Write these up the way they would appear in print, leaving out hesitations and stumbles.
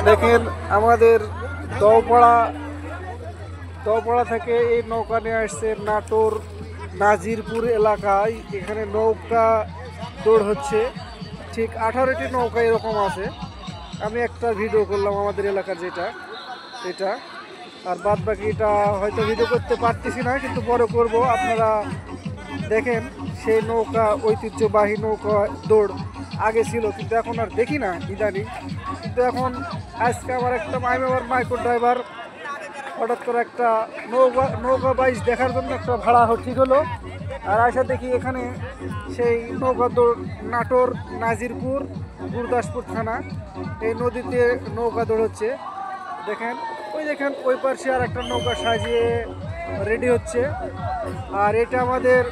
দেখেন আমাদের দোপাড়া দোপাড়া থেকে এই নৌকা নিয়ে আসছে নাটোর নাজিরপুর এলাকায়। এখানে নৌকা দৌড় হচ্ছে, ঠিক 18টি নৌকা এরকম আছে। আমি একটা ভিডিও করলাম আমাদের এলাকার এটা, আর বাদ বাকিটা হয়তো ভিডিও করতে পারতেছি না, কিন্তু পরে করব। আপনারা দেখেন সেই নৌকা, ঐতিহ্যবাহী নৌকা দৌড় আগে ছিল, কিন্তু এখন আর দেখি না ইদানিং। কিন্তু এখন আজকে আমার একটা মাইক্রো ড্রাইভার হঠাৎ করে একটা নৌকা বাইচ দেখার জন্য একটা ভাড়া ঠিক হলো, আর আসা দেখি এখানে সেই নৌকা দৌড় নাটোর নাজিরপুর গুরদাসপুর থানা এই নদীতে নৌকা দৌড় হচ্ছে। দেখেন ওই পাশে আর একটা নৌকা সাজিয়ে রেডি হচ্ছে। আর এটা আমাদের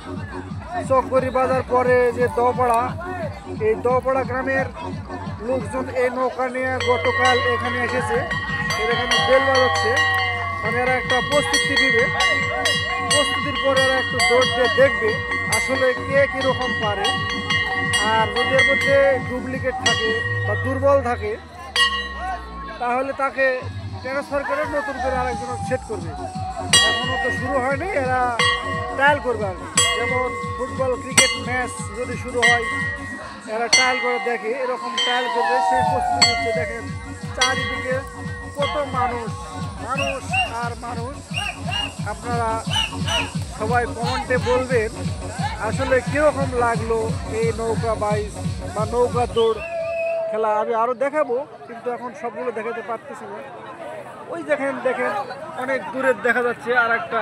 চকগড়ি বাজার পরে যে দোপাড়া, এই দোপাড়া গ্রামের লোকজন এই নৌকা নিয়ে গতকাল এখানে এসেছে। এখানে বেল বাজাচ্ছে, মানে এরা একটা প্রস্তুতি দিবে, প্রস্তুতির পরে এরা একটু দৌড় দিয়ে দেখবে আসলে কে কীরকম পারে। আর যদি এর মধ্যে ডুপ্লিকেট থাকে বা দুর্বল থাকে, তাহলে তাকে ট্রান্সফার করে নতুন করে আরেকজন সেট করবে। এখনও তো শুরু হয়নি, এরা ট্রায়াল করবে। আর যেমন ফুটবল ক্রিকেট ম্যাচ যদি শুরু হয়, এরা ট্রায়াল করে দেখে, এরকম ট্রায়াল করবে, সেই প্রস্তুতি হচ্ছে। দেখেন চারিদিকে কত মানুষ আর মানুষ। আপনারা সবাই কমেন্টে বলবেন আসলে কীরকম লাগলো এই নৌকা বাইচ বা নৌকা দৌড় খেলা। আমি আরও দেখাবো, কিন্তু এখন সবগুলো দেখাতে পারতেছি না। ওই দেখেন অনেক দূরে দেখা যাচ্ছে আর একটা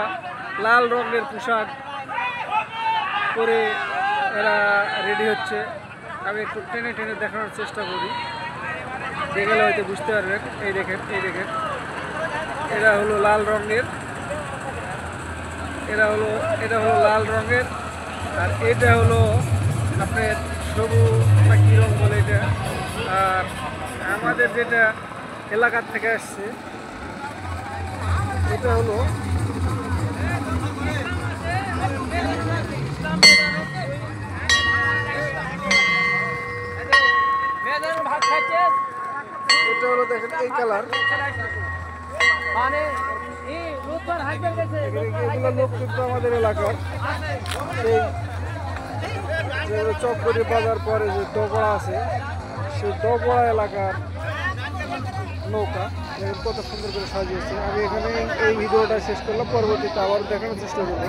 লাল রঙের পোশাক পরে এরা রেডি হচ্ছে। আমি একটু টেনে দেখানোর চেষ্টা করি, দেখলে হয়তো বুঝতে পারবেন। এই দেখেন এটা হলো লাল রঙের, এটা হলো লাল রঙের, আর এটা হলো আপনার সবুজ না কী রঙ বলে এটা। আর আমাদের যেটা এলাকার থেকে আসছে এটা হলো দেখেন এই কালার। এগুলো লোক কিন্তু আমাদের এলাকার এই চকগড়ি বাজার পরে যে দোপাড়া আছে, সেই দোপাড়া এলাকার নৌকা কত সুন্দর করে সাজিয়েছে। আমি এখানে এই ভিডিওটা শেষ করলাম, পরবর্তীতে আবার দেখানোর চেষ্টা করবো।